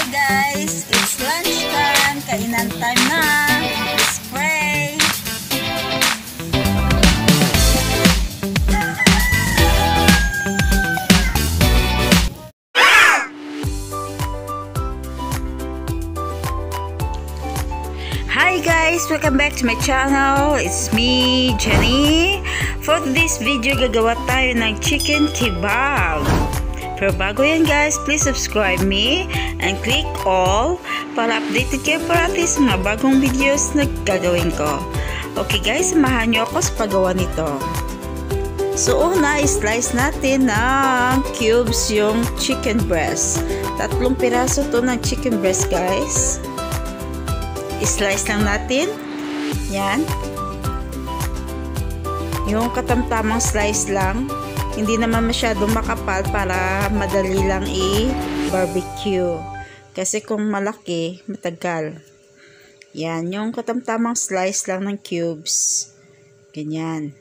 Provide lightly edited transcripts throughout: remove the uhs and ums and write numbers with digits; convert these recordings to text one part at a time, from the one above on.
guys, it's lunchtime. Kainan time na. Let's pray. Hi guys, welcome back to my channel. It's me, Jenny. For this video, gagawa tayo ng chicken kebab. Pero bago yan guys, please subscribe me and click all para updated kayo parati sa mga bagong videos na gagawin ko. Okay guys, samahan nyo ako sa paggawa nito. So una, slice natin ng cubes yung chicken breast. 3 piraso to ng chicken breast guys. I-slice lang natin. Yan. Yung katamtamang slice lang. Hindi naman masyadong makapal para madali lang i-barbecue. Kasi kung malaki, matagal. Yan. Yung katamtamang slice lang ng cubes. Ganyan.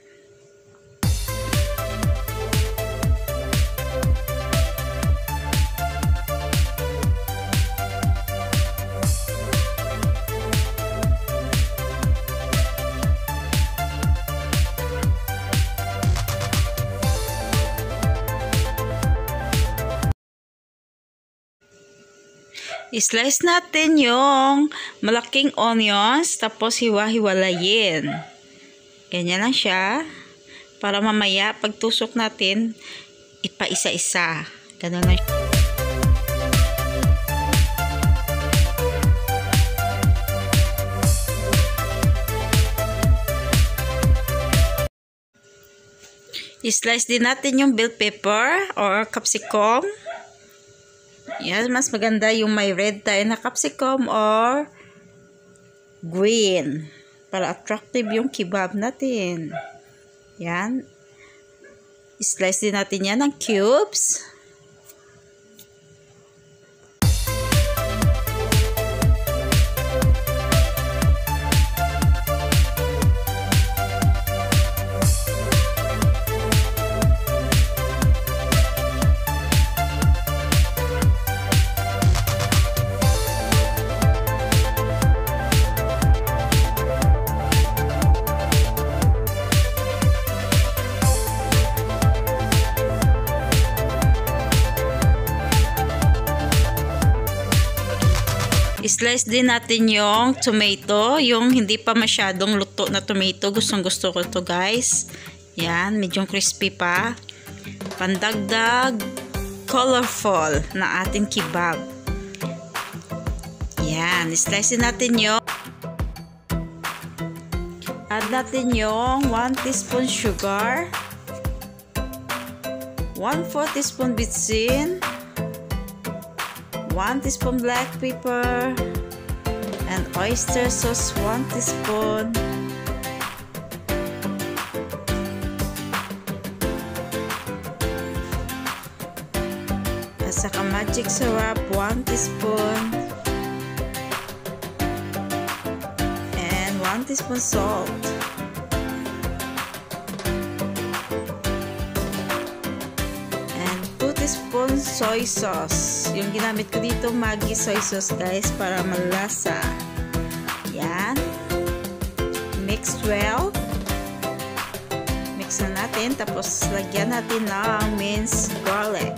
I-slice natin yung malaking onions, tapos hiwa-hiwalayin. Ganyan lang siya. Para mamaya, pagtusok natin, ipa-isa-isa. Ganun lang siya. I-slice din natin yung bell pepper or capsicum. Yan, mas maganda yung may red tayo na capsicum or green para attractive yung kebab natin. Yan. I-slice din natin yan ng cubes. I-slice din natin yung tomato, yung hindi pa masyadong luto na tomato. Gustong-gusto ko to guys. Yan, medyo crispy pa. Pandagdag colorful na ating kebab. Yan, i-slice din natin yung add natin yung 1 teaspoon sugar, 1/4 teaspoon bitsin, 1 teaspoon black pepper, and oyster sauce 1 teaspoon. At saka magic syrup 1 teaspoon. And 1 teaspoon salt. Teaspoon soy sauce. Yung ginamit ko dito, Maggi soy sauce guys, para malasa. Yan. Mix well. Mix na natin. Tapos lagyan natin ng minced garlic.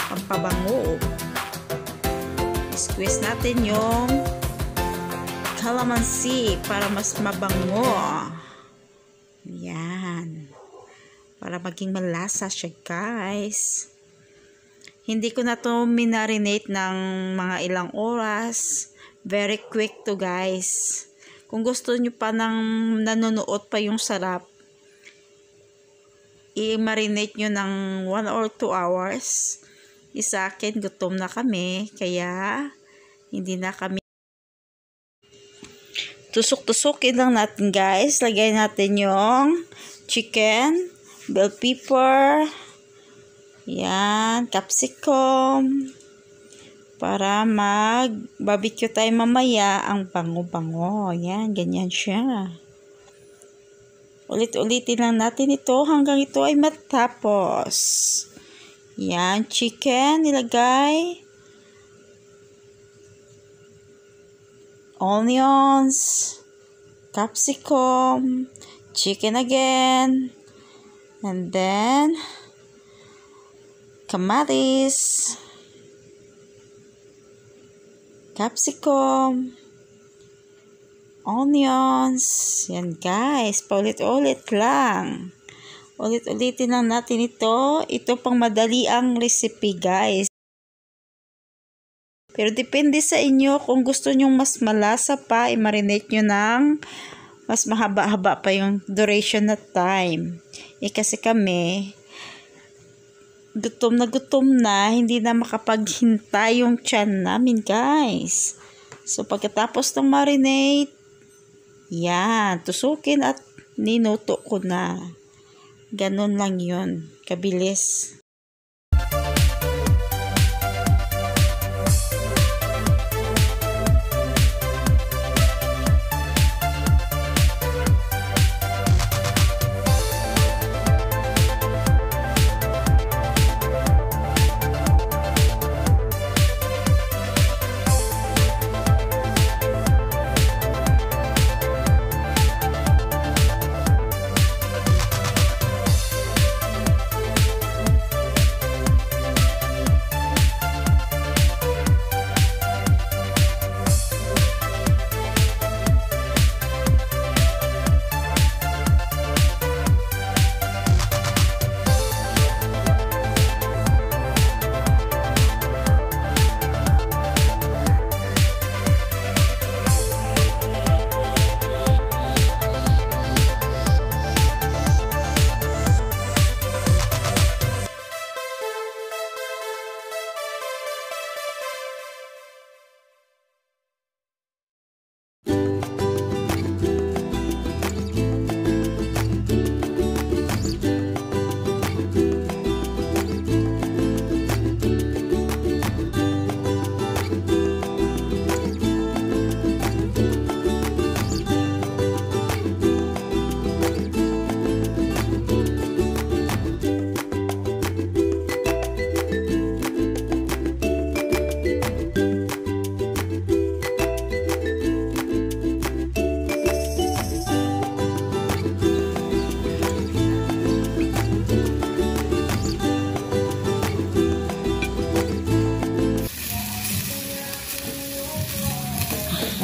Pampabango. Squeeze natin yung calamansi para mas mabango. Yan. Para maging malasa siya guys. Hindi ko na to minarinate ng mga ilang oras. Very quick to guys. Kung gusto nyo pa ng nanonood pa yung sarap, i-marinate nyo ng 1 or 2 hours. Sa akin, gutom na kami. Kaya, hindi na kami. Tusok-tusokin lang natin guys. Lagay natin yung chicken, bell pepper, yan, capsicum, para mag-barbecue tayo mamaya. Ang bango-bango. Yan, ganyan siya. Ulit-ulitin lang natin ito hanggang ito ay matapos. Yan, chicken nilagay. onions, capsicum, chicken again, and then kamatis, capsicum, onions. Yan guys, paulit-ulit lang. Ulit-ulitin lang natin ito. Ito pang madali ang recipe guys. Pero depende sa inyo kung gusto nyong mas malasa pa, i-marinate nyo ng mas mahaba-haba pa yung duration na time. Kasi kami, gutom na, hindi na makapaghintay yung tiyan namin guys. So pagkatapos ng marinate, yan, tusukin at ninuto ko na. Ganun lang yun, kabilis.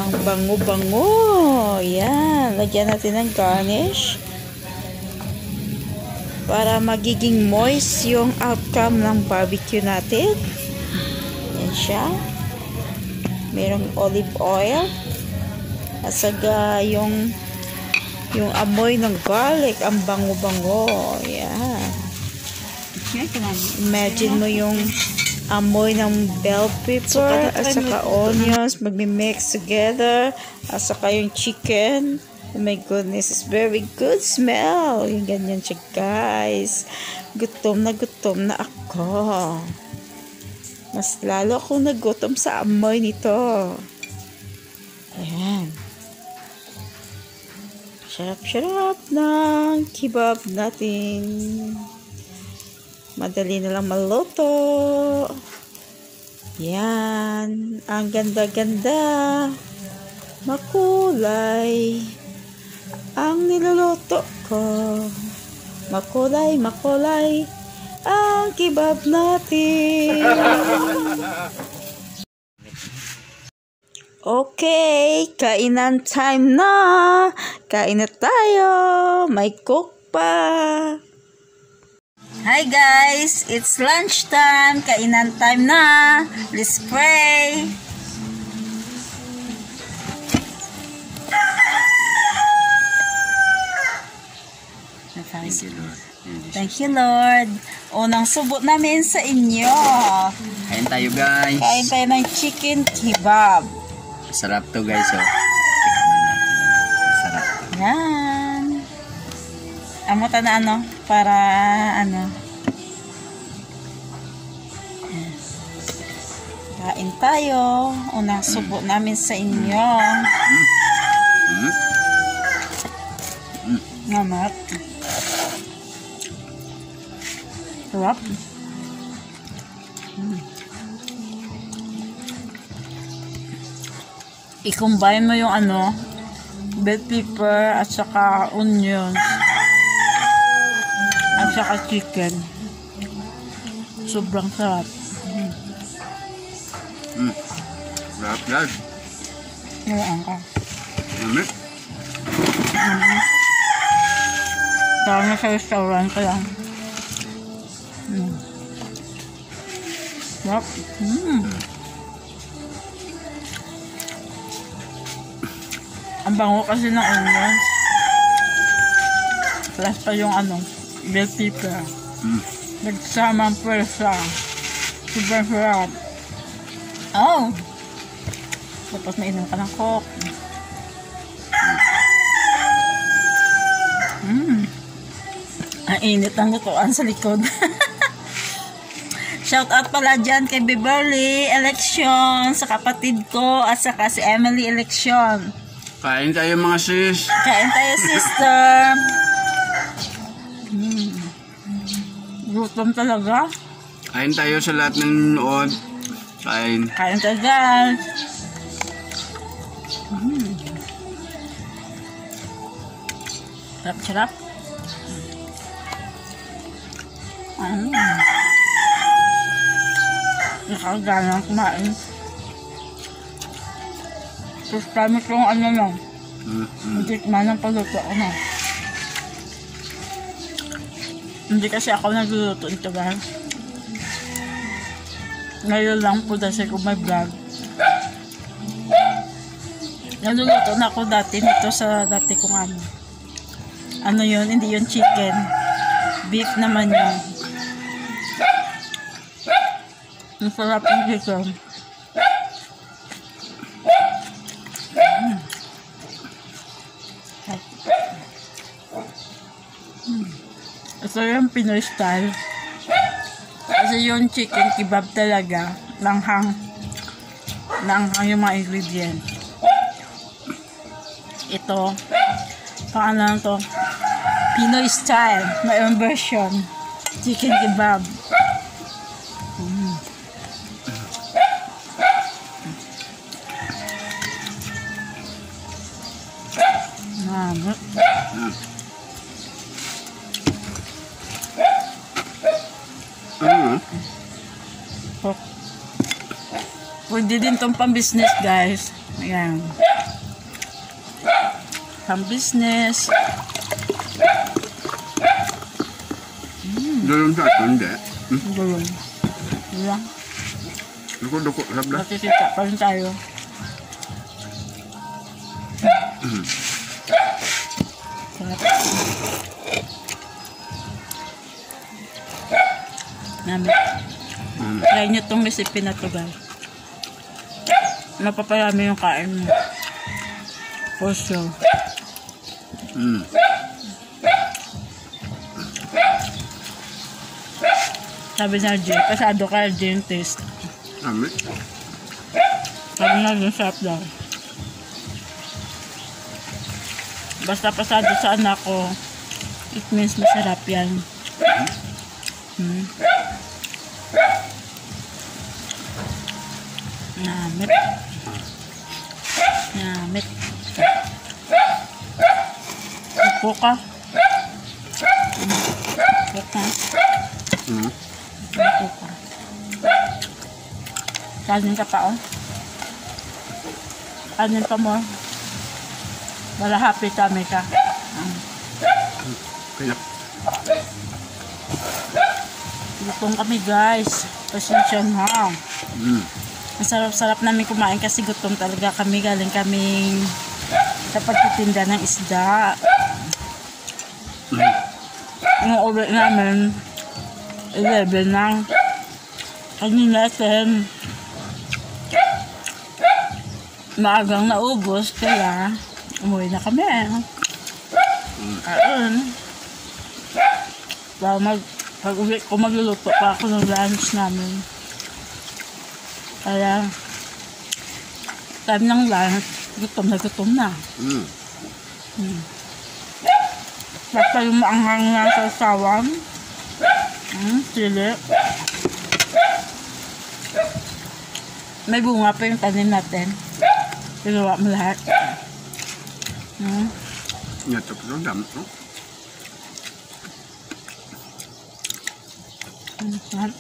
Ang bango-bango. Yan. Lagyan natin ng garnish. Para magiging moist yung outcome ng barbecue natin. Yan siya. Merong olive oil. At saka yung amoy ng garlic. Ang bango-bango. Yan. Imagine mo yung amoy ng bell pepper at saka onions magmi-mix together at saka yung chicken. Oh my goodness, it's very good smell. Yung ganyan siya guys. Gutom na ako. Mas lalo akong nagutom sa amoy nito. Ayan. Sarap-sarap ng kebab natin. Madali na lang maluto. Yan. Ang ganda-ganda. Makulay. Ang niluluto ko. Makulay. Ang kebab natin. Okay. Kainan time na. Kain na tayo. May cook pa. Hi guys, it's lunchtime. Kainan time na. Let's pray. Thank you, Lord. Thank you, Lord. Unang subo namin sa inyo. Kain tayo, guys. Kain tayo ng chicken kebab. Masarap to, guys. Oh. Masarap. Yan. Amutan na ano, para ano. Kain tayo. Unang subo namin sa inyo. Namat. Sarap. i-combine mo yung bell pepper at saka onion at saka chicken. Sobrang sarap. Sarap guys. Ngayon ka. Amin. Tama sa restaurant ka lang. Sarap. Ang bango kasi ng onions. Plus pa yung bell pepper. Nagsama ang pwersa. Super sarap. Oh! Tapos mainom ka ng coke. Ang init ng lutuan sa likod. Shout out pala dyan kay Beverly Election, sa kapatid ko, at saka si Emily Election. Kain tayo mga sis. Kain tayo, sister. Gutom talaga. Kain tayo sa lahat ng nanonood. Kain. Kain tayo, guys. Sarap-sarap. Nakagana kumain. First time itong hindi man ang pagluto ko na. Hindi kasi ako nagluluto ito ba? Ngayon lang po kasi kung may vlog. Nagluluto na ako dati nito sa dati kong ano yun, hindi yun chicken. Beef naman yun. Ang sarap yung chicken. Ito yung Pinoy style. Kasi yung chicken kebab talaga. Langhang yung mga ingredients. Ito, paano lang to? Pinoy style. May own version. Chicken kebab. Pwede din itong pang-business, guys. Ayan. Pang-business. Doon sa ato, hindi. Doon. Ayan. Duko-duko, sabla. Matisita pa rin tayo. Namin. Try nyo itong recipe na ito, guys. Napaparami yung kain mo. For sure. Sabi na Jay, pasado ka Jay taste. Amin. Sabi na Jay, sarap daw. Basta pasado sa anak ko, it means masarap yan. Namit. Namit. Upo ka. Upo ka. Upo ka. Kanin ka pa, oh. Kanin pa mo. Wala happy tummy ka. Kaya. Gutom kami, guys. Pasensya na. Ang sarap-sarap namin kumain kasi gutom talaga kami. Galing kaming sa pagtitinda ng isda. Yung uwi namin 11 na. Kanina 10. Maagang naubos kaya umuwi na kami. Ayun. Pag uwi ko magluluto pa ako ng lunch namin. Kaya time ng lunch, gutom na. Basta yung maanghang na sa sawan. Sili. May bunga pa yung tanim natin. Ginawa mo lahat. Ito po ito, dami ito. Sarap.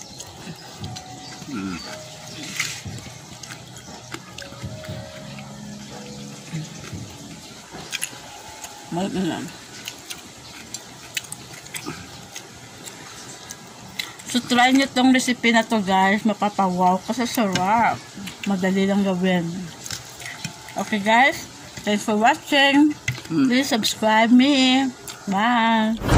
Malit na lang. So, try nyo tong recipe na to, guys. Mapapawaw kasi sarap. Madali lang gawin. Okay, guys. Thanks for watching. Please subscribe me. Bye.